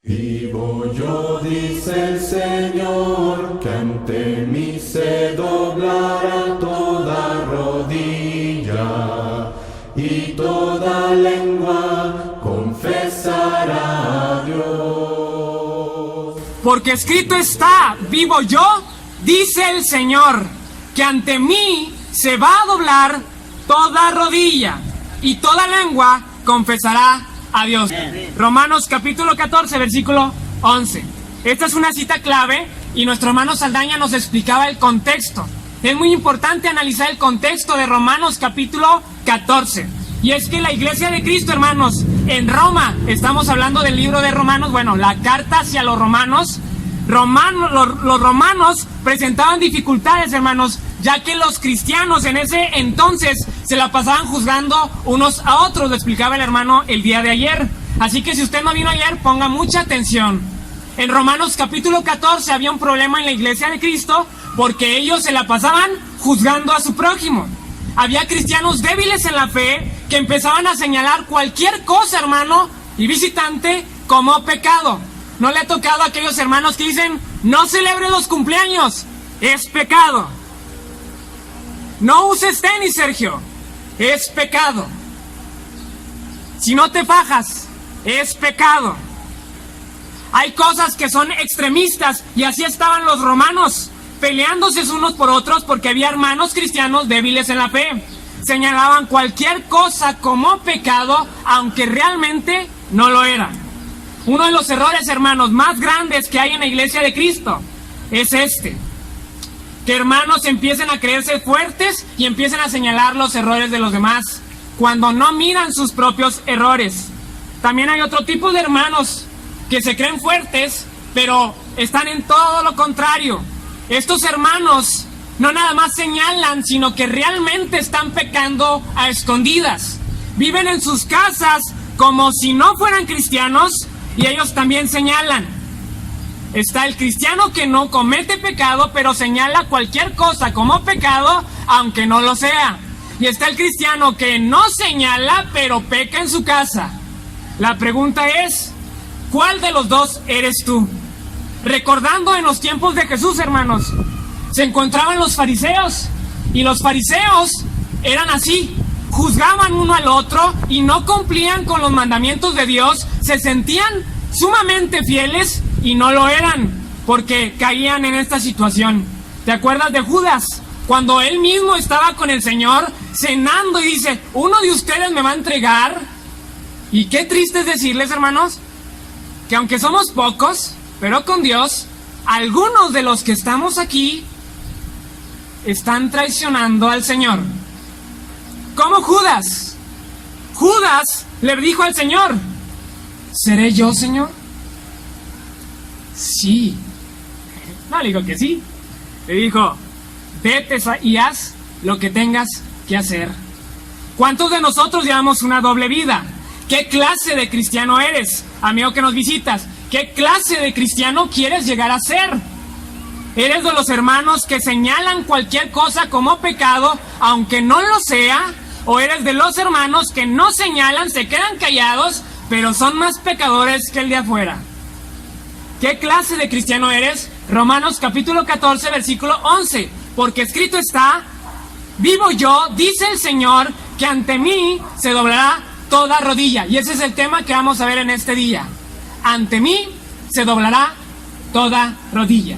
Vivo yo, dice el Señor, que ante mí se doblará toda rodilla y toda lengua confesará a Dios. Porque escrito está, vivo yo, dice el Señor, que ante mí se va a doblar toda rodilla y toda lengua confesará a Dios. Romanos capítulo 14, versículo 11. Esta es una cita clave y nuestro hermano Saldaña nos explicaba el contexto. Es muy importante analizar el contexto de Romanos capítulo 14. Y es que la iglesia de Cristo, hermanos, en Roma, estamos hablando del libro de Romanos, bueno, la carta hacia los romanos. Los romanos presentaban dificultades, hermanos, ya que los cristianos en ese entonces se la pasaban juzgando unos a otros, lo explicaba el hermano el día de ayer. Así que si usted no vino ayer, ponga mucha atención. En Romanos capítulo 14 había un problema en la iglesia de Cristo porque ellos se la pasaban juzgando a su prójimo. Había cristianos débiles en la fe que empezaban a señalar cualquier cosa, hermano y visitante, como pecado. ¿No le ha tocado a aquellos hermanos que dicen, no celebre los cumpleaños, es pecado? No uses tenis, Sergio, es pecado. Si no te fajas, es pecado. Hay cosas que son extremistas y así estaban los romanos, peleándose unos por otros porque había hermanos cristianos débiles en la fe. Señalaban cualquier cosa como pecado, aunque realmente no lo era. Uno de los errores, hermanos, más grandes que hay en la iglesia de Cristo es este: que hermanos empiecen a creerse fuertes y empiecen a señalar los errores de los demás, cuando no miran sus propios errores. También hay otro tipo de hermanos que se creen fuertes, pero están en todo lo contrario. Estos hermanos no nada más señalan, sino que realmente están pecando a escondidas. Viven en sus casas como si no fueran cristianos y ellos también señalan. Está el cristiano que no comete pecado, pero señala cualquier cosa como pecado, aunque no lo sea. Y está el cristiano que no señala, pero peca en su casa. La pregunta es, ¿cuál de los dos eres tú? Recordando en los tiempos de Jesús, hermanos, se encontraban los fariseos, y los fariseos eran así, juzgaban uno al otro y no cumplían con los mandamientos de Dios, se sentían sumamente fieles y no lo eran, porque caían en esta situación. ¿Te acuerdas de Judas? Cuando él mismo estaba con el Señor cenando y dice, uno de ustedes me va a entregar. Y qué triste es decirles, hermanos, que aunque somos pocos, pero con Dios, algunos de los que estamos aquí están traicionando al Señor. Como Judas. Judas le dijo al Señor, ¿seré yo, Señor? Sí. No, le dijo que sí. Le dijo, vete y haz lo que tengas que hacer. ¿Cuántos de nosotros llevamos una doble vida? ¿Qué clase de cristiano eres, amigo que nos visitas? ¿Qué clase de cristiano quieres llegar a ser? ¿Eres de los hermanos que señalan cualquier cosa como pecado, aunque no lo sea? ¿O eres de los hermanos que no señalan, se quedan callados, pero son más pecadores que el de afuera? ¿Qué clase de cristiano eres? Romanos capítulo 14, versículo 11. Porque escrito está, vivo yo, dice el Señor, que ante mí se doblará toda rodilla. Y ese es el tema que vamos a ver en este día. Ante mí se doblará toda rodilla.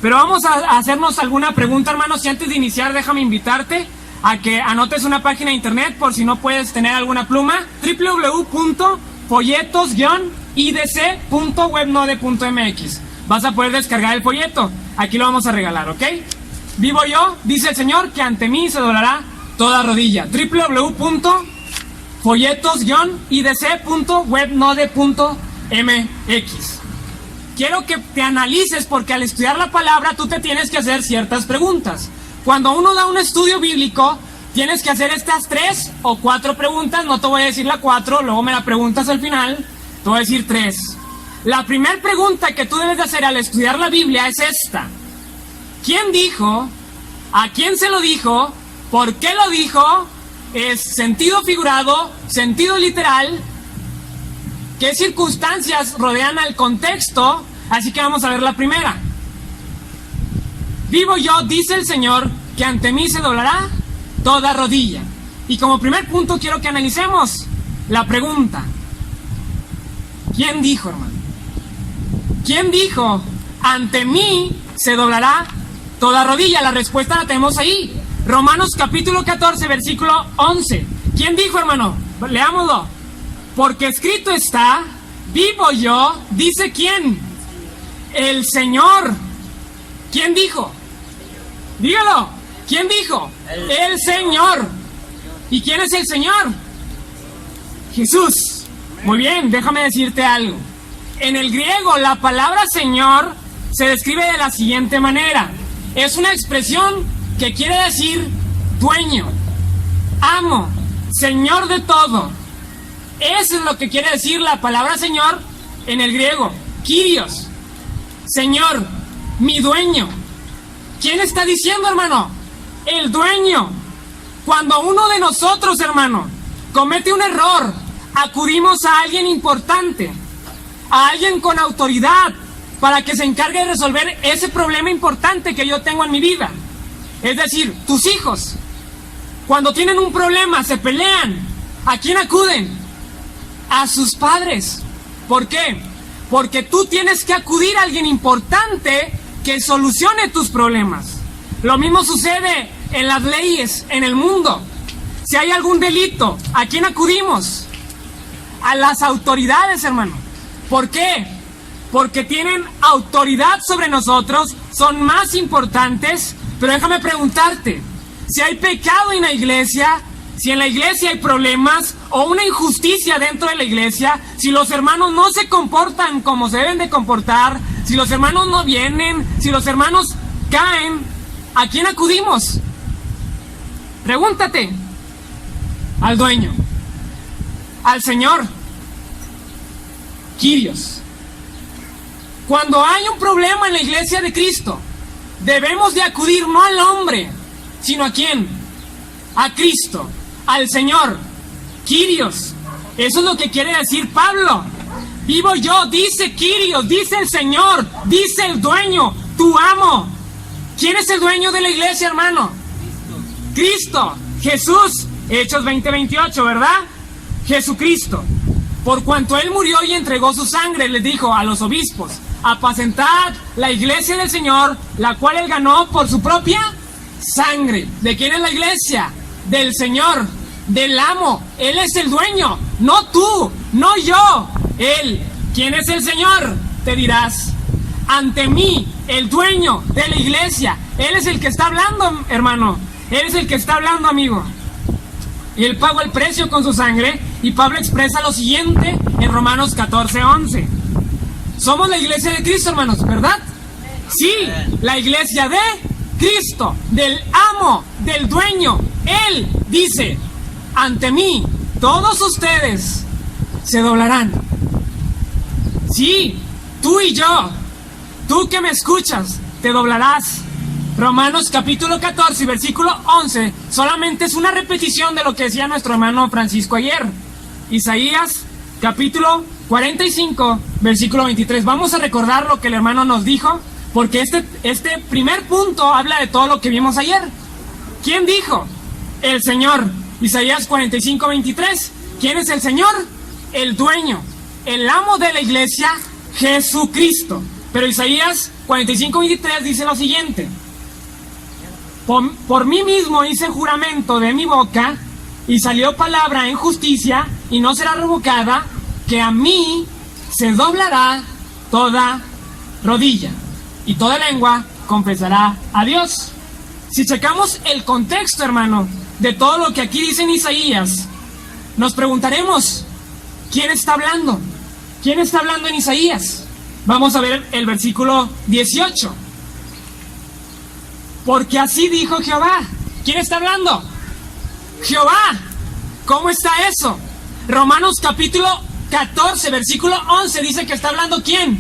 Pero vamos a hacernos alguna pregunta, hermanos, y antes de iniciar déjame invitarte a que anotes una página de internet por si no puedes tener alguna pluma, www.folletos-idc.webnode.mx. Vas a poder descargar el folleto, aquí lo vamos a regalar, ¿ok? Vivo yo, dice el Señor, que ante mí se doblará toda rodilla. www.folletos-idc.webnode.mx. Quiero que te analices porque al estudiar la palabra tú te tienes que hacer ciertas preguntas. Cuando uno da un estudio bíblico, tienes que hacer estas 3 o 4 preguntas. No te voy a decir la 4, luego me la preguntas al final. Te voy a decir 3. La primera pregunta que tú debes de hacer al estudiar la Biblia es esta. ¿Quién dijo? ¿A quién se lo dijo? ¿Por qué lo dijo? ¿Es sentido figurado? ¿Sentido literal? ¿Qué circunstancias rodean al contexto? Así que vamos a ver la primera. Vivo yo, dice el Señor, que ante mí se doblará toda rodilla. Y como primer punto quiero que analicemos la pregunta. ¿Quién dijo, hermano? ¿Quién dijo, ante mí se doblará toda rodilla? La respuesta la tenemos ahí. Romanos capítulo 14, versículo 11. ¿Quién dijo, hermano? Leámoslo. Porque escrito está, vivo yo, dice ¿quién? El Señor. ¿Quién dijo? Dígalo. ¿Quién dijo? El Señor. ¿Y quién es el Señor? Jesús. Muy bien, déjame decirte algo. En el griego, la palabra Señor se describe de la siguiente manera. Es una expresión que quiere decir dueño, amo, Señor de todo. Eso es lo que quiere decir la palabra Señor en el griego. Kyrios. Señor, mi dueño. ¿Quién está diciendo, hermano? El dueño. Cuando uno de nosotros, hermano, comete un error, acudimos a alguien importante, a alguien con autoridad, para que se encargue de resolver ese problema importante que yo tengo en mi vida. Es decir, tus hijos, cuando tienen un problema, se pelean, ¿a quién acuden? A sus padres. ¿Por qué? Porque tú tienes que acudir a alguien importante que solucione tus problemas. Lo mismo sucede en las leyes, en el mundo. Si hay algún delito, ¿a quién acudimos? A las autoridades, hermano. ¿Por qué? Porque tienen autoridad sobre nosotros, son más importantes. Pero déjame preguntarte, si hay pecado en la iglesia, si en la iglesia hay problemas o una injusticia dentro de la iglesia, si los hermanos no se comportan como se deben de comportar, si los hermanos no vienen, si los hermanos caen, ¿a quién acudimos? Pregúntate. Al dueño, al Señor, Kyrios. Cuando hay un problema en la iglesia de Cristo, debemos de acudir no al hombre, sino ¿a quién? A Cristo, al Señor, Kyrios. Eso es lo que quiere decir Pablo. Vivo yo, dice Kyrios, dice el Señor, dice el dueño, tu amo. ¿Quién es el dueño de la iglesia, hermano? Cristo, Jesús. Hechos 20:28, ¿verdad? Jesucristo. Por cuanto Él murió y entregó su sangre, les dijo a los obispos, apacentad la iglesia del Señor, la cual Él ganó por su propia sangre. ¿De quién es la iglesia? Del Señor, del amo. Él es el dueño, no tú, no yo, Él. ¿Quién es el Señor? Te dirás. Ante mí, el dueño de la iglesia. Él es el que está hablando, hermano. Él es el que está hablando, amigo. Y Él pagó el precio con su sangre. Y Pablo expresa lo siguiente en Romanos 14:11. Somos la iglesia de Cristo, hermanos, ¿verdad? Sí, la iglesia de Cristo, del amo, del dueño. Él dice, ante mí, todos ustedes se doblarán. Sí, tú y yo, tú que me escuchas, te doblarás. Romanos capítulo 14, versículo 11, solamente es una repetición de lo que decía nuestro hermano Francisco ayer. Isaías capítulo 45, versículo 23. Vamos a recordar lo que el hermano nos dijo, porque este primer punto habla de todo lo que vimos ayer. ¿Quién dijo? El Señor. Isaías 45, 23. ¿Quién es el Señor? El dueño, el amo de la iglesia, Jesucristo. Pero Isaías 45, 23 dice lo siguiente. Por mí mismo hice juramento de mi boca, y salió palabra en justicia, y no será revocada, que a mí se doblará toda rodilla, y toda lengua confesará a Dios. Si checamos el contexto, hermano, de todo lo que aquí dice en Isaías, nos preguntaremos, ¿quién está hablando? ¿Quién está hablando en Isaías? Vamos a ver el versículo 18. Porque así dijo Jehová. ¿Quién está hablando? Jehová. ¿Cómo está eso? Romanos capítulo 14, versículo 11 dice que está hablando ¿quién?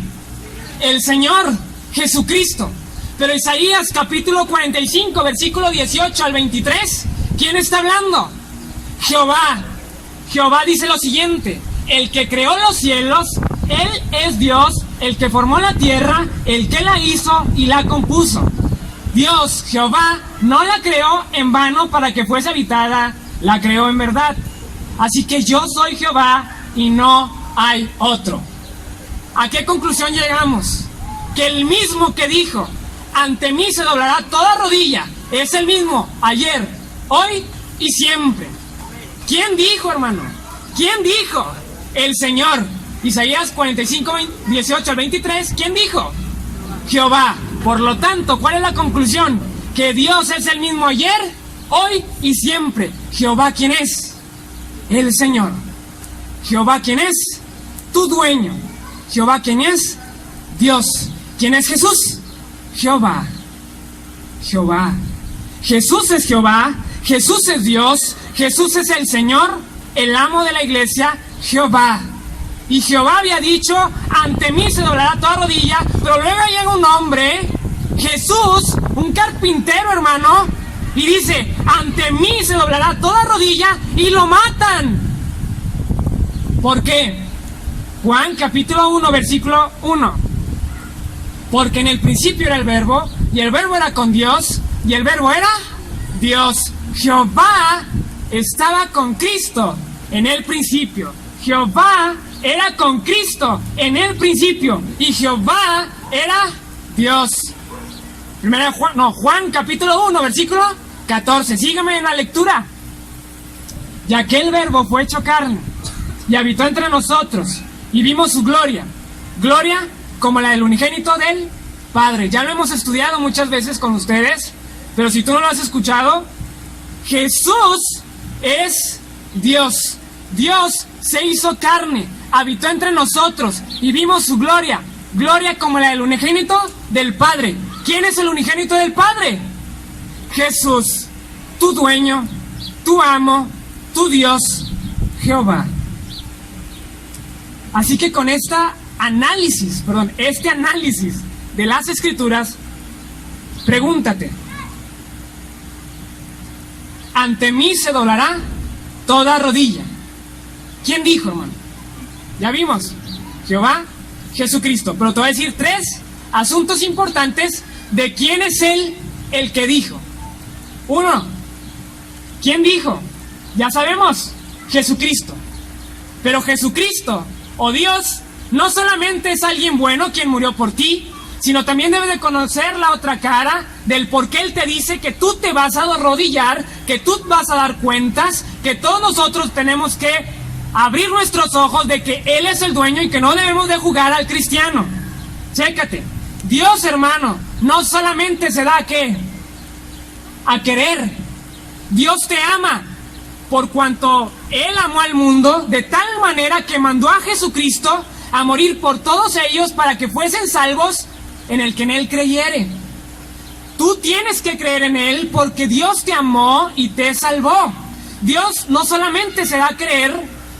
El Señor, Jesucristo. Pero Isaías capítulo 45, versículo 18 al 23, ¿quién está hablando? Jehová. Jehová dice lo siguiente. el que creó los cielos, Él es Dios, el que formó la tierra, el que la hizo y la compuso. Dios, Jehová, no la creó en vano para que fuese habitada, la creó en verdad. Así que yo soy Jehová y no hay otro. ¿A qué conclusión llegamos? Que el mismo que dijo, ante mí se doblará toda rodilla, es el mismo ayer, hoy y siempre. ¿Quién dijo, hermano? ¿Quién dijo? El Señor. Isaías 45, 18 al 23, ¿quién dijo? Jehová. Por lo tanto, ¿cuál es la conclusión? Que Dios es el mismo ayer, hoy y siempre. Jehová, ¿quién es? El Señor. Jehová, ¿quién es? Tu dueño. Jehová, ¿quién es? Dios. ¿Quién es Jesús? Jehová. Jehová. Jesús es Jehová. Jesús es Dios. Jesús es el Señor, el amo de la iglesia, Jehová. Y Jehová había dicho, ante mí se doblará toda rodilla, pero luego llega un hombre, Jesús, un carpintero, hermano, y dice, ante mí se doblará toda rodilla, y lo matan. ¿Por qué? Juan capítulo 1, versículo 1. Porque en el principio era el verbo, y el verbo era con Dios, y el verbo era Dios. Jehová estaba con Cristo en el principio. Jehová era con Cristo en el principio. Y Jehová era Dios. Juan capítulo 1, versículo 14. Sígueme en la lectura. Y aquel verbo fue hecho carne y habitó entre nosotros, y vimos su gloria. Gloria como la del unigénito del Padre. Ya lo hemos estudiado muchas veces con ustedes, pero si tú no lo has escuchado, Jesús es Dios. Dios se hizo carne, habitó entre nosotros y vimos su gloria. Gloria como la del unigénito del Padre. ¿Quién es el unigénito del Padre? Jesús, tu dueño, tu amo, tu Dios, Jehová. Así que con este análisis de las Escrituras, pregúntate, ante mí se doblará toda rodilla. ¿Quién dijo, hermano? Ya vimos, Jehová, Jesucristo. Pero te voy a decir 3 asuntos importantes de quién es Él el que dijo. 1, ¿quién dijo? Ya sabemos, Jesucristo. Pero Jesucristo, o Dios, no solamente es alguien bueno quien murió por ti, sino también debes de conocer la otra cara del por qué Él te dice que tú te vas a arrodillar, que tú vas a dar cuentas, que todos nosotros tenemos que abrir nuestros ojos de que Él es el dueño y que no debemos de jugar al cristiano. Chécate, Dios, hermano, no solamente se da a querer. Dios te ama por cuanto Él amó al mundo de tal manera que mandó a Jesucristo a morir por todos ellos para que fuesen salvos en el que en Él creyere. Tú tienes que creer en Él porque Dios te amó y te salvó. Dios no solamente se da a creer,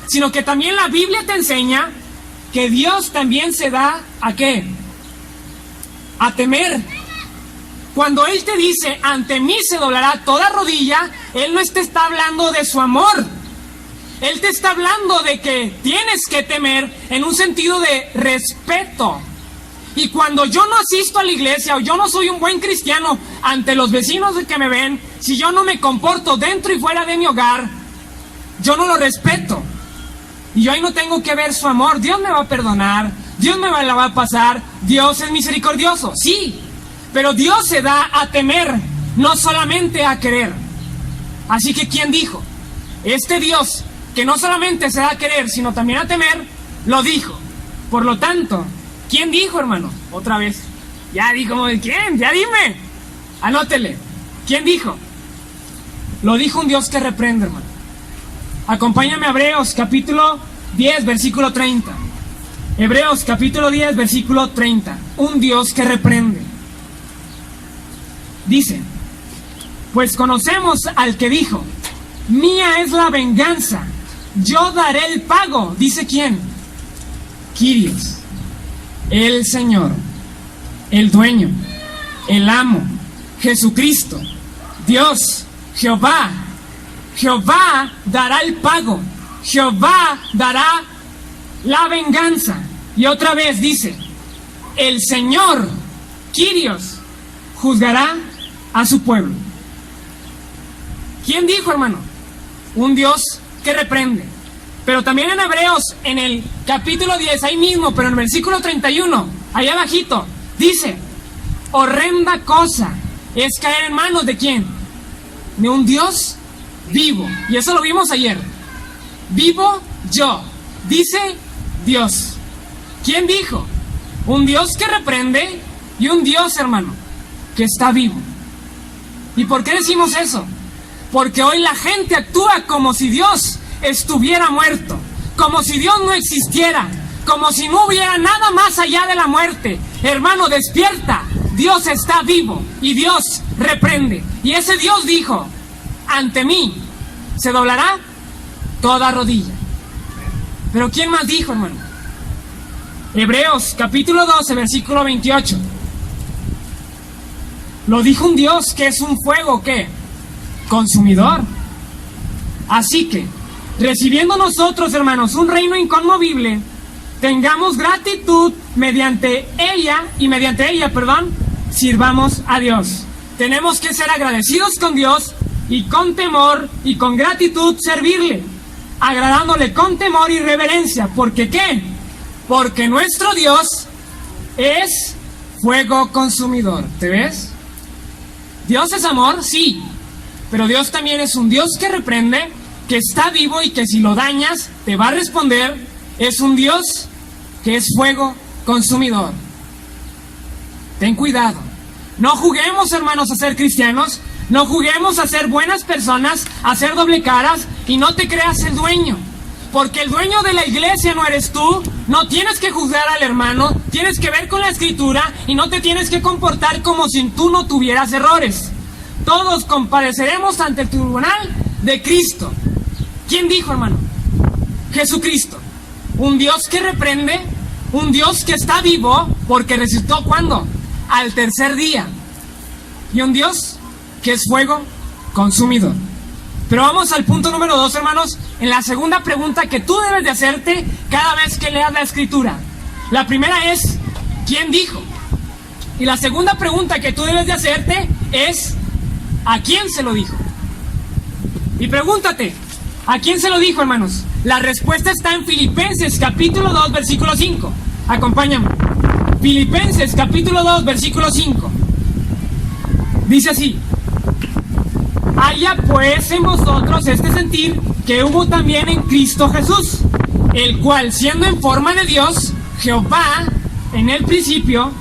sino que también la Biblia te enseña que Dios también se da ¿a qué? A temer. Cuando Él te dice, ante mí se doblará toda rodilla, Él no te está hablando de su amor. Él te está hablando de que tienes que temer en un sentido de respeto. Y cuando yo no asisto a la iglesia o yo no soy un buen cristiano ante los vecinos que me ven, si yo no me comporto dentro y fuera de mi hogar, yo no lo respeto. Y yo ahí no tengo que ver su amor. Dios me va a perdonar, Dios me la va a pasar, Dios es misericordioso, sí. Pero Dios se da a temer, no solamente a querer. Así que ¿quién dijo? Este Dios, que no solamente se da a querer, sino también a temer, lo dijo. Por lo tanto, ¿quién dijo, hermano? Otra vez. Ya dijo, ¿quién? Ya dime. Anótele. ¿Quién dijo? Lo dijo un Dios que reprende, hermano. Acompáñame a Hebreos capítulo 10, versículo 30. Hebreos capítulo 10, versículo 30. Un Dios que reprende. Dice, pues conocemos al que dijo, mía es la venganza, yo daré el pago. ¿Dice quién? Kyrios, el Señor, el dueño, el amo, Jesucristo, Dios, Jehová. Jehová dará el pago, Jehová dará la venganza. Y otra vez dice, el Señor, Kyrios, juzgará a su pueblo. ¿Quién dijo, hermano? Un Dios que reprende. Pero también en Hebreos, en el capítulo 10, ahí mismo, pero en el versículo 31, ahí abajito, dice, horrenda cosa es caer en manos ¿de quién? De un Dios vivo. Y eso lo vimos ayer. Vivo yo, dice Dios. ¿Quién dijo? Un Dios que reprende y un Dios, hermano, que está vivo. ¿Y por qué decimos eso? Porque hoy la gente actúa como si Dios estuviera muerto, como si Dios no existiera, como si no hubiera nada más allá de la muerte. Hermano, despierta. Dios está vivo y Dios reprende. Y ese Dios dijo, ante mí se doblará toda rodilla. Pero ¿quién más dijo, hermano? Hebreos capítulo 12, versículo 28. Lo dijo un Dios que es un fuego, ¿qué? Consumidor. Así que, recibiendo nosotros, hermanos, un reino inconmovible, tengamos gratitud mediante ella, sirvamos a Dios. Tenemos que ser agradecidos con Dios y con temor y con gratitud servirle, agradándole con temor y reverencia. ¿Por qué qué? Porque nuestro Dios es fuego consumidor. ¿Te ves? Dios es amor, sí, pero Dios también es un Dios que reprende, que está vivo y que si lo dañas te va a responder. Es un Dios que es fuego consumidor. Ten cuidado. No juguemos, hermanos, a ser cristianos. No juguemos a ser buenas personas, a ser doble caras, y no te creas el dueño. Porque el dueño de la iglesia no eres tú. No tienes que juzgar al hermano. Tienes que ver con la escritura y no te tienes que comportar como si tú no tuvieras errores. Todos compareceremos ante el tribunal de Cristo. ¿Quién dijo, hermano? Jesucristo. Un Dios que reprende, un Dios que está vivo, porque resucitó ¿cuándo? Al tercer día. Y un Dios que es fuego consumidor. Pero vamos al punto número 2, hermanos, en la segunda pregunta que tú debes de hacerte cada vez que leas la escritura. La primera es, ¿quién dijo? Y la segunda pregunta que tú debes de hacerte es, ¿a quién se lo dijo? Y pregúntate, ¿a quién se lo dijo, hermanos? La respuesta está en Filipenses capítulo 2, versículo 5. Acompáñame. Filipenses capítulo 2, versículo 5. Dice así: haya pues en vosotros este sentir que hubo también en Cristo Jesús, el cual, siendo en forma de Dios, Jehová, en el principio,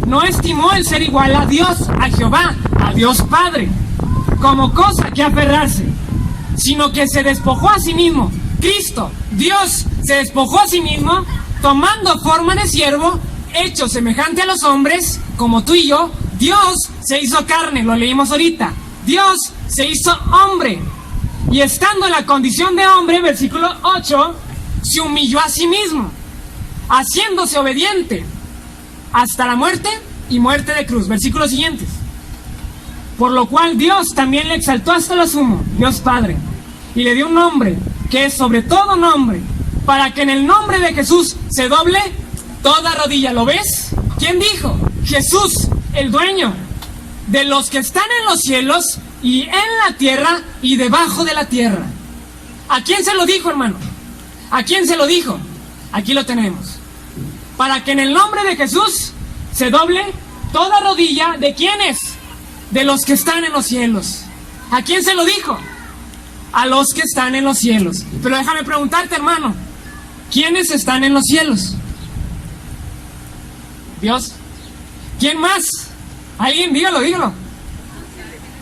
no estimó el ser igual a Dios, a Jehová, a Dios Padre, como cosa que aferrarse, sino que se despojó a sí mismo. Cristo, Dios, se despojó a sí mismo, tomando forma de siervo, hecho semejante a los hombres, como tú y yo. Dios se hizo carne, lo leímos ahorita. Dios se hizo hombre. Y estando en la condición de hombre, versículo 8, se humilló a sí mismo, haciéndose obediente hasta la muerte y muerte de cruz. Versículos siguientes. Por lo cual Dios también le exaltó hasta lo sumo, Dios Padre, y le dio un nombre que es sobre todo nombre, para que en el nombre de Jesús se doble toda rodilla. ¿Lo ves? ¿Quién dijo? Jesús, el dueño de los que están en los cielos y en la tierra y debajo de la tierra. ¿A quién se lo dijo, hermano? ¿A quién se lo dijo? Aquí lo tenemos. Para que en el nombre de Jesús se doble toda rodilla. ¿De quiénes? De los que están en los cielos. ¿A quién se lo dijo? A los que están en los cielos. Pero déjame preguntarte, hermano, ¿quiénes están en los cielos? Dios. ¿Quién más? ¿Alguien? Dígalo.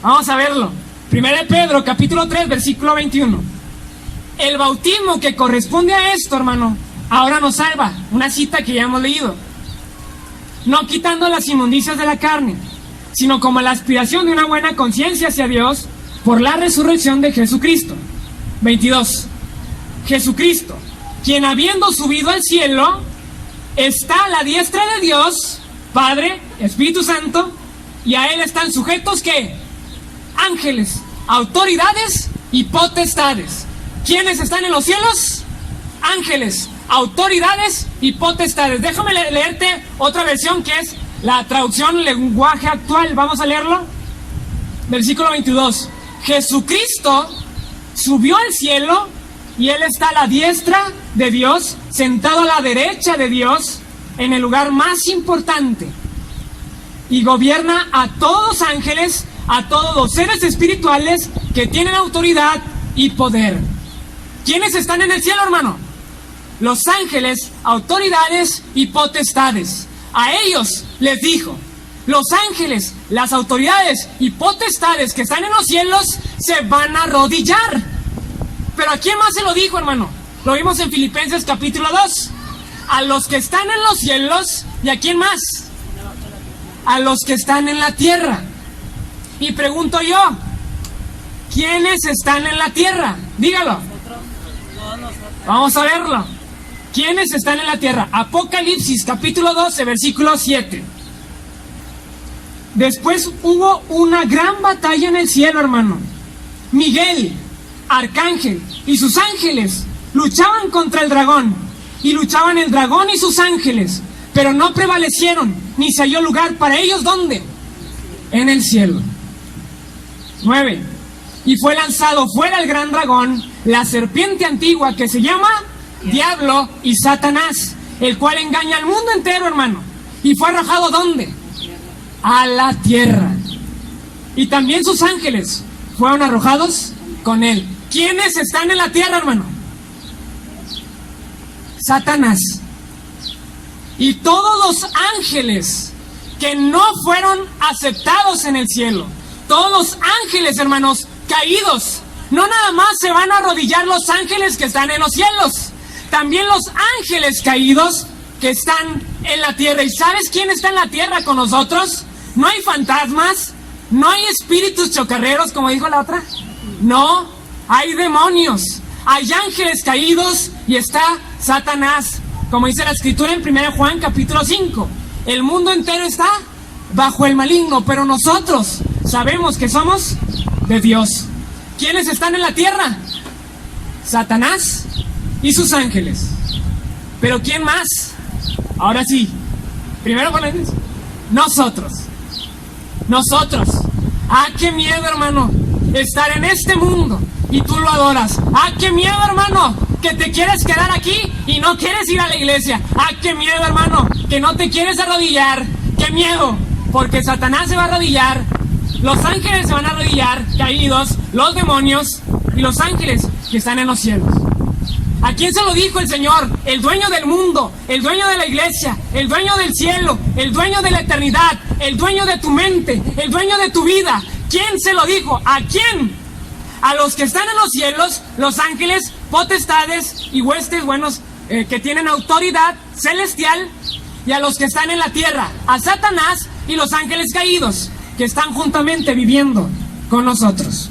Vamos a verlo. 1 Pedro, capítulo 3, versículo 21. El bautismo que corresponde a esto, hermano, ahora nos salva. Una cita que ya hemos leído. No quitando las inmundicias de la carne, sino como la aspiración de una buena conciencia hacia Dios por la resurrección de Jesucristo. 22. Jesucristo, quien habiendo subido al cielo, está a la diestra de Dios, Padre, Espíritu Santo, y a Él están sujetos, ¿qué? Ángeles, autoridades y potestades. ¿Quiénes están en los cielos? Ángeles, autoridades y potestades. Déjame leerte otra versión que es la traducción lenguaje actual. Vamos a leerlo. Versículo 22. Jesucristo subió al cielo y Él está a la diestra de Dios, sentado a la derecha de Dios, en el lugar más importante. Y gobierna a todos los ángeles, a todos los seres espirituales que tienen autoridad y poder. ¿Quiénes están en el cielo, hermano? Los ángeles, autoridades y potestades. A ellos les dijo: los ángeles, las autoridades y potestades que están en los cielos se van a arrodillar. Pero ¿a quién más se lo dijo, hermano? Lo vimos en Filipenses capítulo 2. A los que están en los cielos. ¿Y a quién más? A los que están en la tierra. Y pregunto yo, ¿quiénes están en la tierra? Dígalo. Vamos a verlo. ¿Quiénes están en la tierra? Apocalipsis capítulo 12, versículo 7. Después hubo una gran batalla en el cielo, hermano. Miguel, arcángel, y sus ángeles luchaban contra el dragón. Y luchaban el dragón y sus ángeles, pero no prevalecieron, ni se halló lugar para ellos. ¿Dónde? En el cielo. 9. Y fue lanzado fuera el gran dragón, la serpiente antigua, que se llama Diablo y Satanás, el cual engaña al mundo entero, hermano. Y fue arrojado ¿dónde? A la tierra. Y también sus ángeles fueron arrojados con él. ¿Quiénes están en la tierra, hermano? Satanás. Y todos los ángeles que no fueron aceptados en el cielo. Todos los ángeles, hermanos, caídos. No nada más se van a arrodillar los ángeles que están en los cielos. También los ángeles caídos que están en la tierra. ¿Y sabes quién está en la tierra con nosotros? No hay fantasmas, no hay espíritus chocarreros, como dijo la otra. No, hay demonios, hay ángeles caídos y está Satanás. Como dice la escritura en 1 Juan capítulo 5. El mundo entero está bajo el maligno, pero nosotros sabemos que somos de Dios. ¿Quiénes están en la tierra? Satanás y sus ángeles. ¿Pero quién más? Ahora sí, primero con ellos. Nosotros. ¡Ah, qué miedo, hermano! Estar en este mundo y tú lo adoras. ¡Ah, qué miedo, hermano! Que te quieres quedar aquí y no quieres ir a la iglesia. ¡Ah, qué miedo, hermano! Que no te quieres arrodillar. ¡Qué miedo! Porque Satanás se va a arrodillar, los ángeles se van a arrodillar, caídos, los demonios y los ángeles que están en los cielos. ¿A quién se lo dijo el Señor? El dueño del mundo, el dueño de la iglesia, el dueño del cielo, el dueño de la eternidad, el dueño de tu mente, el dueño de tu vida. ¿Quién se lo dijo? ¿A quién? A los que están en los cielos, los ángeles, potestades y huestes buenos que tienen autoridad celestial, y a los que están en la tierra, a Satanás y los ángeles caídos, que están juntamente viviendo con nosotros.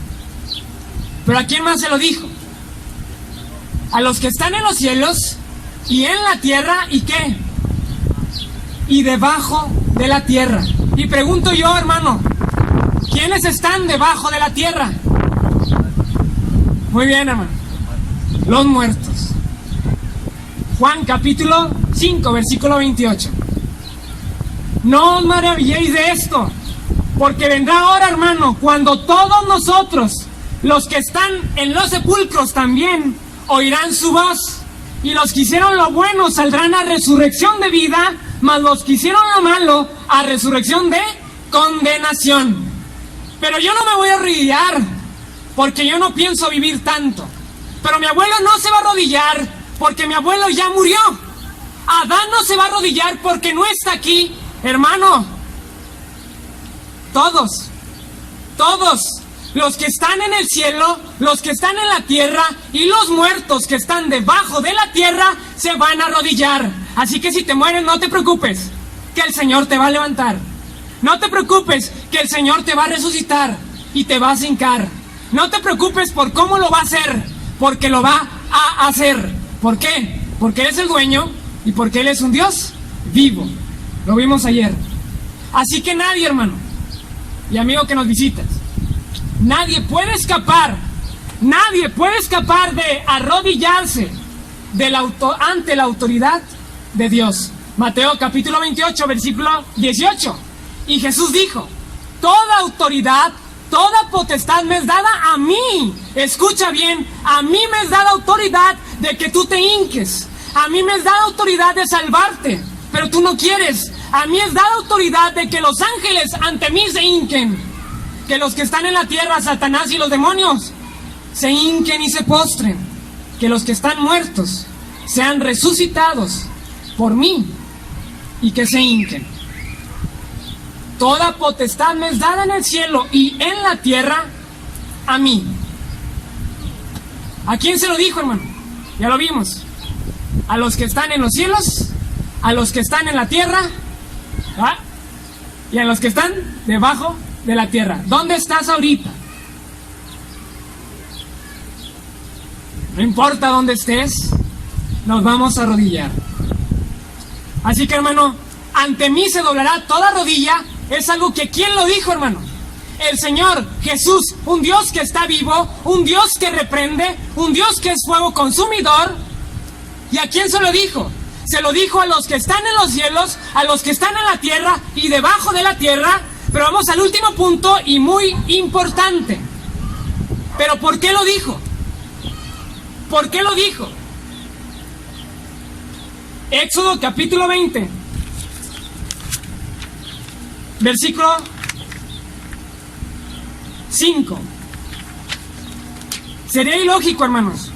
¿Pero a quién más se lo dijo? A los que están en los cielos y en la tierra, ¿y qué? Y debajo de la tierra. Y pregunto yo, hermano, ¿quiénes están debajo de la tierra? Muy bien, hermano. Los muertos. Juan capítulo 5, versículo 28. No os maravilléis de esto, porque vendrá hora, hermano, cuando todos nosotros, los que están en los sepulcros también, oirán su voz, y los que hicieron lo bueno saldrán a resurrección de vida, mas los que hicieron lo malo a resurrección de condenación. Pero yo no me voy a arrodillar, porque yo no pienso vivir tanto. Pero mi abuelo no se va a arrodillar, porque mi abuelo ya murió. Adán no se va a arrodillar porque no está aquí. Hermano, todos, los que están en el cielo, los que están en la tierra y los muertos que están debajo de la tierra se van a arrodillar. Así que si te mueres, no te preocupes, que el Señor te va a levantar. No te preocupes, que el Señor te va a resucitar y te va a hincar. No te preocupes por cómo lo va a hacer, porque lo va a hacer. ¿Por qué? Porque Él es el dueño y porque Él es un Dios vivo. Lo vimos ayer. Así que nadie, hermano y amigo que nos visitas, nadie puede escapar de arrodillarse ante la autoridad de Dios. Mateo capítulo 28, versículo 18. Y Jesús dijo: toda autoridad, toda potestad me es dada a mí. Escucha bien, a mí me es dada autoridad de que tú te hinques. A mí me es dada autoridad de salvarte, pero tú no quieres. A mí es dada autoridad de que los ángeles ante mí se hinquen. Que los que están en la tierra, Satanás y los demonios, se hinquen y se postren. Que los que están muertos sean resucitados por mí y que se hinquen. Toda potestad me es dada en el cielo y en la tierra a mí. ¿A quién se lo dijo, hermano? Ya lo vimos. A los que están en los cielos, a los que están en la tierra, ¿ah? Y a los que están debajo de la tierra. ¿Dónde estás ahorita? No importa dónde estés, nos vamos a arrodillar. Así que, hermano, ante mí se doblará toda rodilla. Es algo que ¿quién lo dijo, hermano? El Señor Jesús, un Dios que está vivo, un Dios que reprende, un Dios que es fuego consumidor. ¿Y a quién se lo dijo? Se lo dijo a los que están en los cielos, a los que están en la tierra y debajo de la tierra. Pero vamos al último punto y muy importante. ¿Pero por qué lo dijo? ¿Por qué lo dijo? Éxodo capítulo 20, versículo 5. Sería ilógico, hermanos,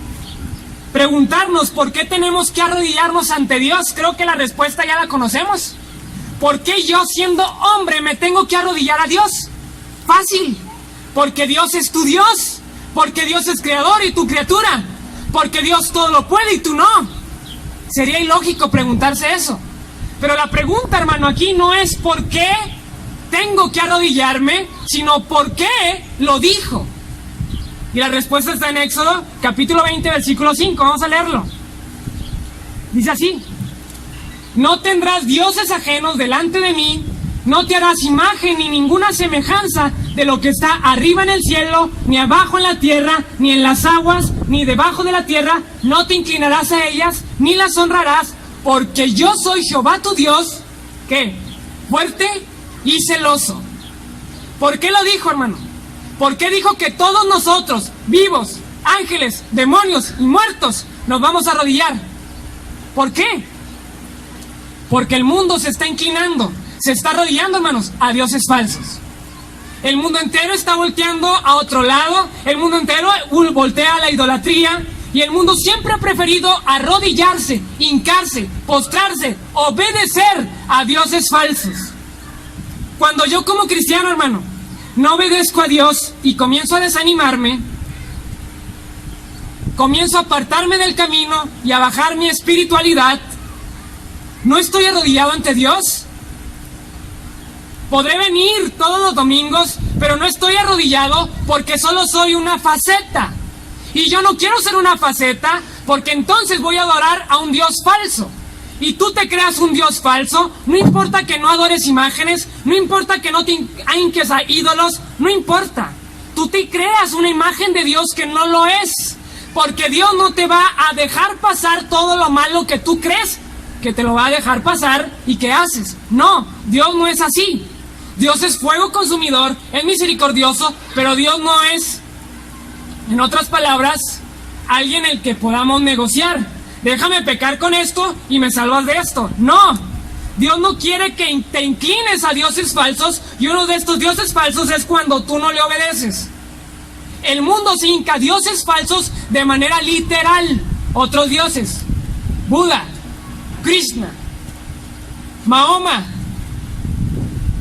preguntarnos por qué tenemos que arrodillarnos ante Dios. Creo que la respuesta ya la conocemos. ¿Por qué yo, siendo hombre, me tengo que arrodillar a Dios? Fácil. Porque Dios es tu Dios. Porque Dios es creador y tu criatura. Porque Dios todo lo puede y tú no. Sería ilógico preguntarse eso. Pero la pregunta, hermano, aquí no es por qué tengo que arrodillarme, sino por qué lo dijo. Y la respuesta está en Éxodo capítulo 20, versículo 5. Vamos a leerlo. Dice así: no tendrás dioses ajenos delante de mí, no te harás imagen ni ninguna semejanza de lo que está arriba en el cielo, ni abajo en la tierra, ni en las aguas, ni debajo de la tierra. No te inclinarás a ellas, ni las honrarás, porque yo soy Jehová tu Dios, ¿qué? Fuerte y celoso. ¿Por qué lo dijo, hermano? ¿Por qué dijo que todos nosotros, vivos, ángeles, demonios y muertos, nos vamos a arrodillar? ¿Por qué? Porque el mundo se está inclinando, se está arrodillando, hermanos, a dioses falsos. El mundo entero está volteando a otro lado, el mundo entero voltea a la idolatría, y el mundo siempre ha preferido arrodillarse, hincarse, postrarse, obedecer a dioses falsos. Cuando yo como cristiano, hermano, no obedezco a Dios y comienzo a desanimarme, comienzo a apartarme del camino y a bajar mi espiritualidad, ¿no estoy arrodillado ante Dios? Podré venir todos los domingos, pero no estoy arrodillado porque solo soy una faceta. Y yo no quiero ser una faceta, porque entonces voy a adorar a un Dios falso. Y tú te creas un Dios falso, no importa que no adores imágenes, no importa que no te hinques a ídolos, no importa. Tú te creas una imagen de Dios que no lo es, porque Dios no te va a dejar pasar todo lo malo que tú crees que te lo va a dejar pasar y que haces. No, Dios no es así. Dios es fuego consumidor, es misericordioso, pero Dios no es, en otras palabras, alguien el que podamos negociar. Déjame pecar con esto y me salvas de esto. No, Dios no quiere que te inclines a dioses falsos, y uno de estos dioses falsos es cuando tú no le obedeces. El mundo se hinca a dioses falsos de manera literal. Otros dioses: Buda, Krishna, Mahoma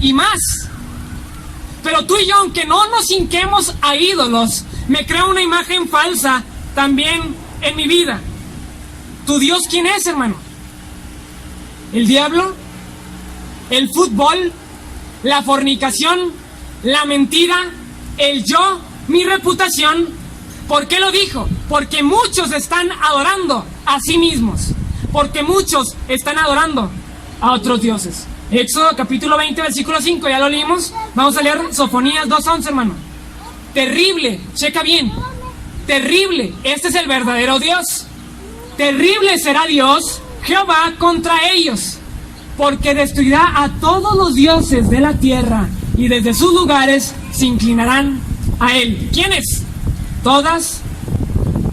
y más. Pero tú y yo, aunque no nos hinquemos a ídolos, me creo una imagen falsa también en mi vida. ¿Tu Dios quién es, hermano? ¿El diablo? ¿El fútbol? ¿La fornicación? ¿La mentira? ¿El yo? ¿Mi reputación? ¿Por qué lo dijo? Porque muchos están adorando a sí mismos. Porque muchos están adorando a otros dioses. Éxodo capítulo 20, versículo 5, ya lo leímos. Vamos a leer Sofonías 2:11, hermano. Terrible, checa bien. Terrible, este es el verdadero Dios. terrible será Dios, Jehová, contra ellos, porque destruirá a todos los dioses de la tierra, y desde sus lugares se inclinarán a él. ¿Quiénes? Todas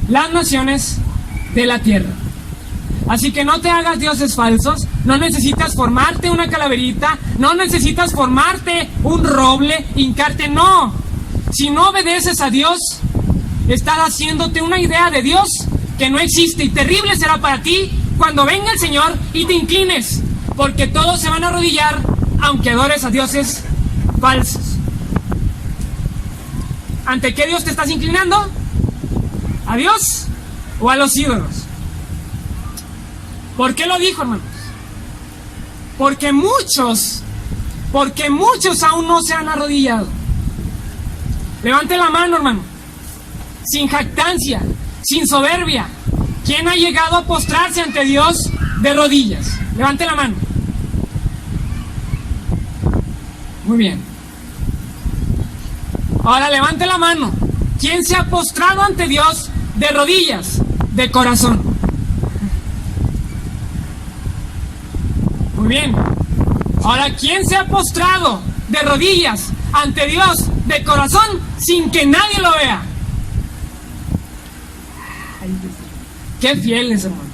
las naciones de la tierra. Así que no te hagas dioses falsos, no necesitas formarte una calaverita, no necesitas formarte un roble, hincarte, no. Si no obedeces a Dios, estás haciéndote una idea de Dios que no existe, y terrible será para ti cuando venga el Señor y te inclines, porque todos se van a arrodillar aunque adores a dioses falsos. ¿Ante qué Dios te estás inclinando? ¿A Dios o a los ídolos? ¿Por qué lo dijo, hermanos? Porque muchos aún no se han arrodillado. Levante la mano, hermano. Sin jactancia, sin soberbia. ¿Quién ha llegado a postrarse ante Dios de rodillas? Levante la mano. Muy bien. Ahora levante la mano. ¿Quién se ha postrado ante Dios de rodillas, de corazón? Muy bien. Ahora, ¿quién se ha postrado de rodillas ante Dios de corazón sin que nadie lo vea? Qué fieles, hermano.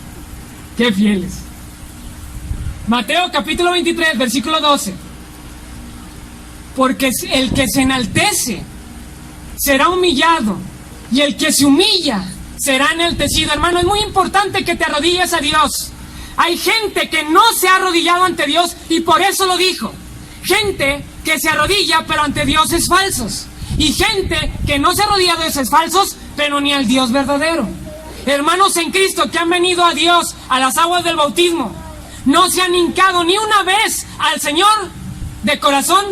Qué fieles. Mateo capítulo 23, versículo 12. Porque el que se enaltece será humillado, y el que se humilla será enaltecido. Hermano, es muy importante que te arrodilles a Dios. Hay gente que no se ha arrodillado ante Dios y por eso lo dijo. Gente que se arrodilla pero ante dioses falsos. Y gente que no se arrodilla a dioses falsos pero ni al Dios verdadero. Hermanos en Cristo que han venido a Dios a las aguas del bautismo, no se han hincado ni una vez al Señor de corazón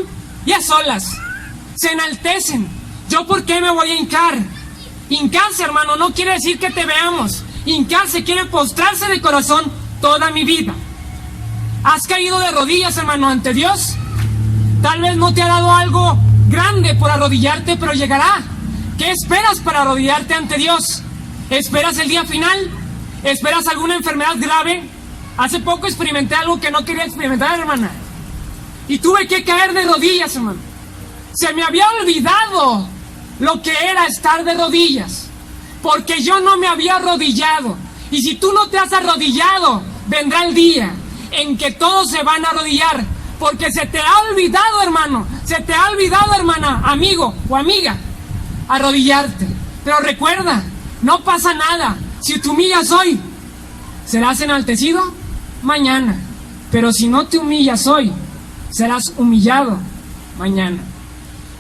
y a solas. Se enaltecen. ¿Yo por qué me voy a hincar? Hincarse, hermano, no quiere decir que te veamos. Hincarse quiere postrarse de corazón toda mi vida. ¿Has caído de rodillas, hermano, ante Dios? Tal vez no te ha dado algo grande por arrodillarte, pero llegará. ¿Qué esperas para arrodillarte ante Dios? ¿Esperas el día final? ¿Esperas alguna enfermedad grave? Hace poco experimenté algo que no quería experimentar, hermana. Y tuve que caer de rodillas, hermano. Se me había olvidado lo que era estar de rodillas, porque yo no me había arrodillado. Y si tú no te has arrodillado, vendrá el día en que todos se van a arrodillar, porque se te ha olvidado, hermano, se te ha olvidado, hermana, amigo o amiga, arrodillarte. Pero recuerda, no pasa nada. Si te humillas hoy, serás enaltecido mañana. Pero si no te humillas hoy, serás humillado mañana.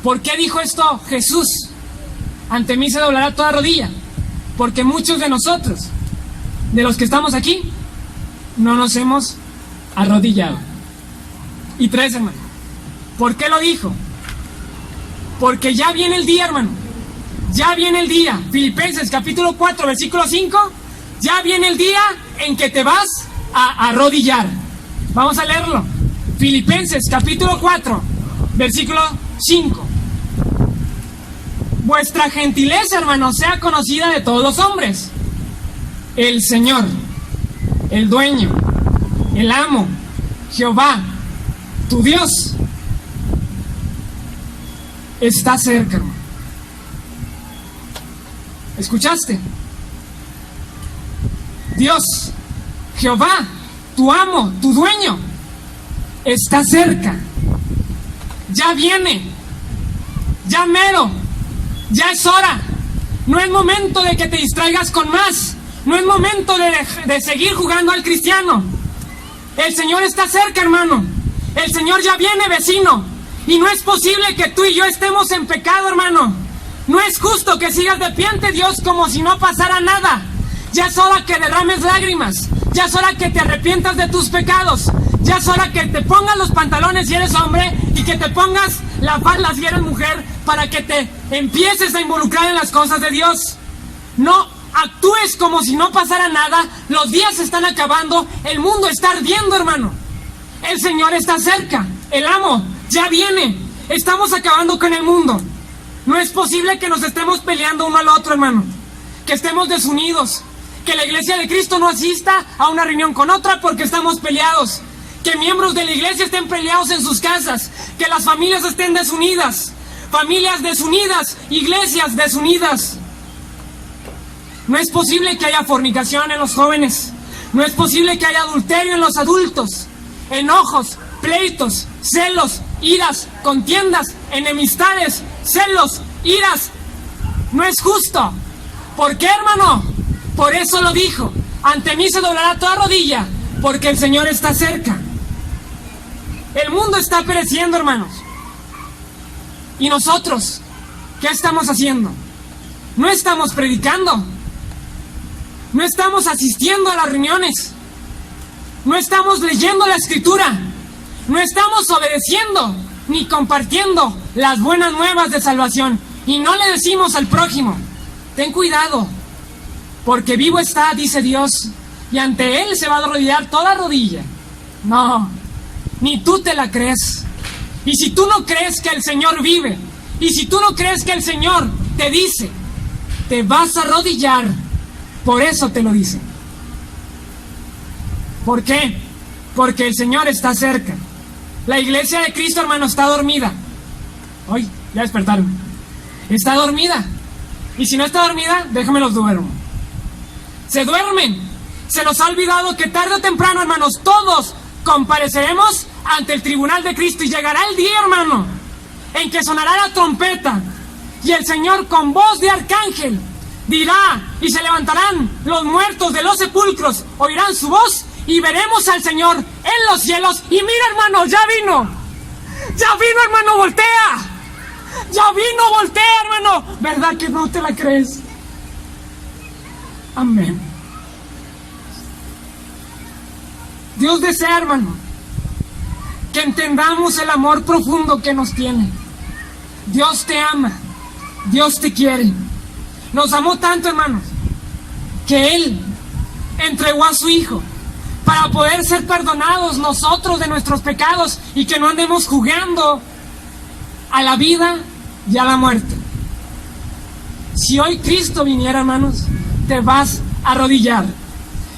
¿Por qué dijo esto Jesús? Ante mí se doblará toda rodilla. Porque muchos de nosotros, de los que estamos aquí, no nos hemos arrodillado. Y 3, hermano. ¿Por qué lo dijo? Porque ya viene el día, hermano. Ya viene el día. Filipenses capítulo 4, versículo 5. Ya viene el día en que te vas a arrodillar. Vamos a leerlo. Filipenses capítulo 4, versículo 5. Vuestra gentileza, hermano, sea conocida de todos los hombres. El Señor, el dueño, el amo, Jehová, tu Dios, está cerca, hermano. ¿Escuchaste? Dios, Jehová, tu amo, tu dueño, está cerca. Ya viene. Ya mero. Ya es hora. No es momento de que te distraigas con más. No es momento de seguir jugando al cristiano. El Señor está cerca, hermano. El Señor ya viene, vecino. Y no es posible que tú y yo estemos en pecado, hermano. No es justo que sigas de pie ante Dios como si no pasara nada. Ya es hora que derrames lágrimas. Ya es hora que te arrepientas de tus pecados. Ya es hora que te pongas los pantalones si eres hombre y que te pongas la falda si eres mujer, para que te empieces a involucrar en las cosas de Dios. No actúes como si no pasara nada. Los días se están acabando. El mundo está ardiendo, hermano. El Señor está cerca. El amo ya viene. Estamos acabando con el mundo. No es posible que nos estemos peleando uno al otro, hermano. Que estemos desunidos. Que la iglesia de Cristo no asista a una reunión con otra porque estamos peleados. Que miembros de la iglesia estén peleados en sus casas. Que las familias estén desunidas. Familias desunidas, iglesias desunidas. No es posible que haya fornicación en los jóvenes. No es posible que haya adulterio en los adultos. Enojos, pleitos, celos, iras, contiendas, enemistades, celos, iras. No es justo. ¿Por qué, hermano? Por eso lo dijo. Ante mí se doblará toda rodilla, porque el Señor está cerca. El mundo está pereciendo, hermanos. ¿Y nosotros qué estamos haciendo? No estamos predicando. No estamos asistiendo a las reuniones. No estamos leyendo la Escritura. No estamos obedeciendo ni compartiendo las buenas nuevas de salvación. Y no le decimos al prójimo: ten cuidado, porque vivo está, dice Dios, y ante Él se va a arrodillar toda rodilla. No, ni tú te la crees. Y si tú no crees que el Señor vive, y si tú no crees que el Señor te dice, te vas a arrodillar, por eso te lo dice. ¿Por qué? Porque el Señor está cerca. La iglesia de Cristo, hermano, está dormida. Hoy, ya despertaron. Está dormida. Y si no está dormida, déjame los duermo. Se duermen. Se nos ha olvidado que tarde o temprano, hermanos, todos compareceremos ante el tribunal de Cristo. Y llegará el día, hermano, en que sonará la trompeta. Y el Señor con voz de arcángel dirá, y se levantarán los muertos de los sepulcros, oirán su voz, y veremos al Señor en los cielos. Y mira, hermano, ya vino. Ya vino, hermano, voltea. Ya vino, voltea, hermano. ¿Verdad que no te la crees? Amén. Dios desea, hermano, que entendamos el amor profundo que nos tiene. Dios te ama. Dios te quiere. Nos amó tanto, hermanos, que Él entregó a su Hijo para poder ser perdonados nosotros de nuestros pecados y que no andemos jugando a la vida y a la muerte. Si hoy Cristo viniera, hermanos, te vas a arrodillar.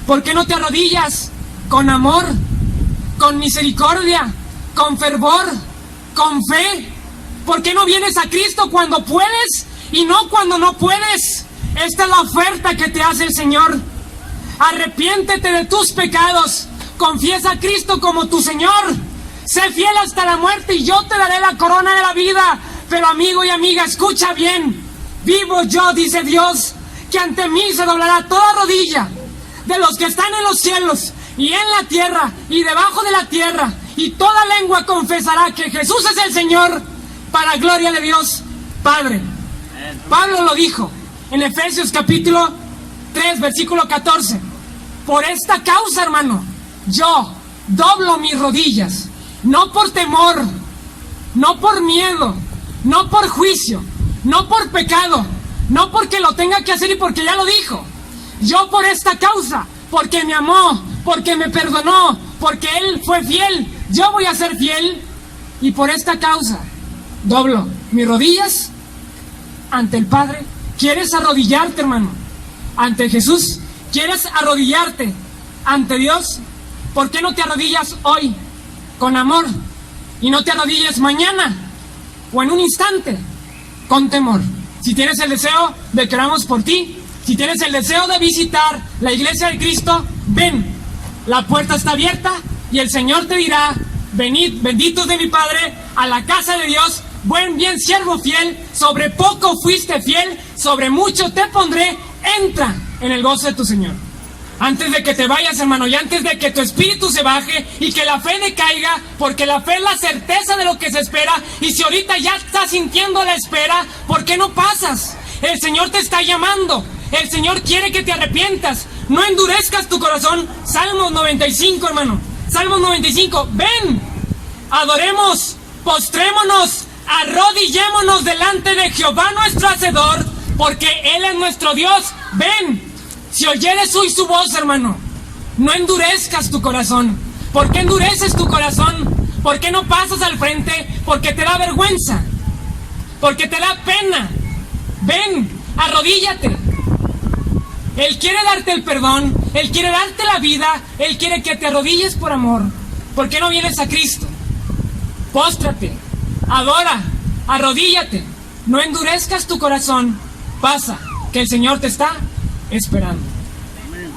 ¿Por qué no te arrodillas con amor, con misericordia, con fervor, con fe? ¿Por qué no vienes a Cristo cuando puedes y no cuando no puedes? Esta es la oferta que te hace el Señor. Arrepiéntete de tus pecados, confiesa a Cristo como tu Señor, sé fiel hasta la muerte y yo te daré la corona de la vida. Pero amigo y amiga, escucha bien, vivo yo, dice Dios, que ante mí se doblará toda rodilla de los que están en los cielos y en la tierra y debajo de la tierra, y toda lengua confesará que Jesús es el Señor, para gloria de Dios Padre. Pablo lo dijo en Efesios capítulo 3, versículo 14. Por esta causa, hermano, yo doblo mis rodillas, no por temor, no por miedo, no por juicio, no por pecado, no porque lo tenga que hacer y porque ya lo dijo. Yo por esta causa, porque me amó, porque me perdonó, porque Él fue fiel, yo voy a ser fiel. Y por esta causa doblo mis rodillas ante el Padre. ¿Quieres arrodillarte, hermano, ante Jesús? ¿Quieres arrodillarte ante Dios? ¿Por qué no te arrodillas hoy con amor y no te arrodilles mañana o en un instante con temor? Si tienes el deseo de que oramos por ti, si tienes el deseo de visitar la iglesia de Cristo, ven. La puerta está abierta y el Señor te dirá: venid, benditos de mi Padre, a la casa de Dios. Bien siervo fiel, sobre poco fuiste fiel, sobre mucho te pondré, entra en el gozo de tu Señor. Antes de que te vayas, hermano, y antes de que tu espíritu se baje y que la fe decaiga, porque la fe es la certeza de lo que se espera, y si ahorita ya estás sintiendo la espera, ¿por qué no pasas? El Señor te está llamando, el Señor quiere que te arrepientas, no endurezcas tu corazón. Salmos 95, hermano, Salmos 95, ven, adoremos, postrémonos, arrodillémonos delante de Jehová nuestro Hacedor, porque Él es nuestro Dios. Ven, si oyeres hoy su voz, hermano, no endurezcas tu corazón. ¿Por qué endureces tu corazón? ¿Por qué no pasas al frente? Porque te da vergüenza, porque te da pena. Ven, arrodíllate. Él quiere darte el perdón, Él quiere darte la vida, Él quiere que te arrodilles por amor. ¿Por qué no vienes a Cristo? Póstrate, adora, arrodíllate, no endurezcas tu corazón. Pasa, que el Señor te está esperando.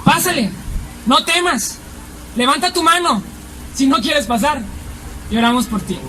Pásale, no temas, levanta tu mano si no quieres pasar y oramos por ti.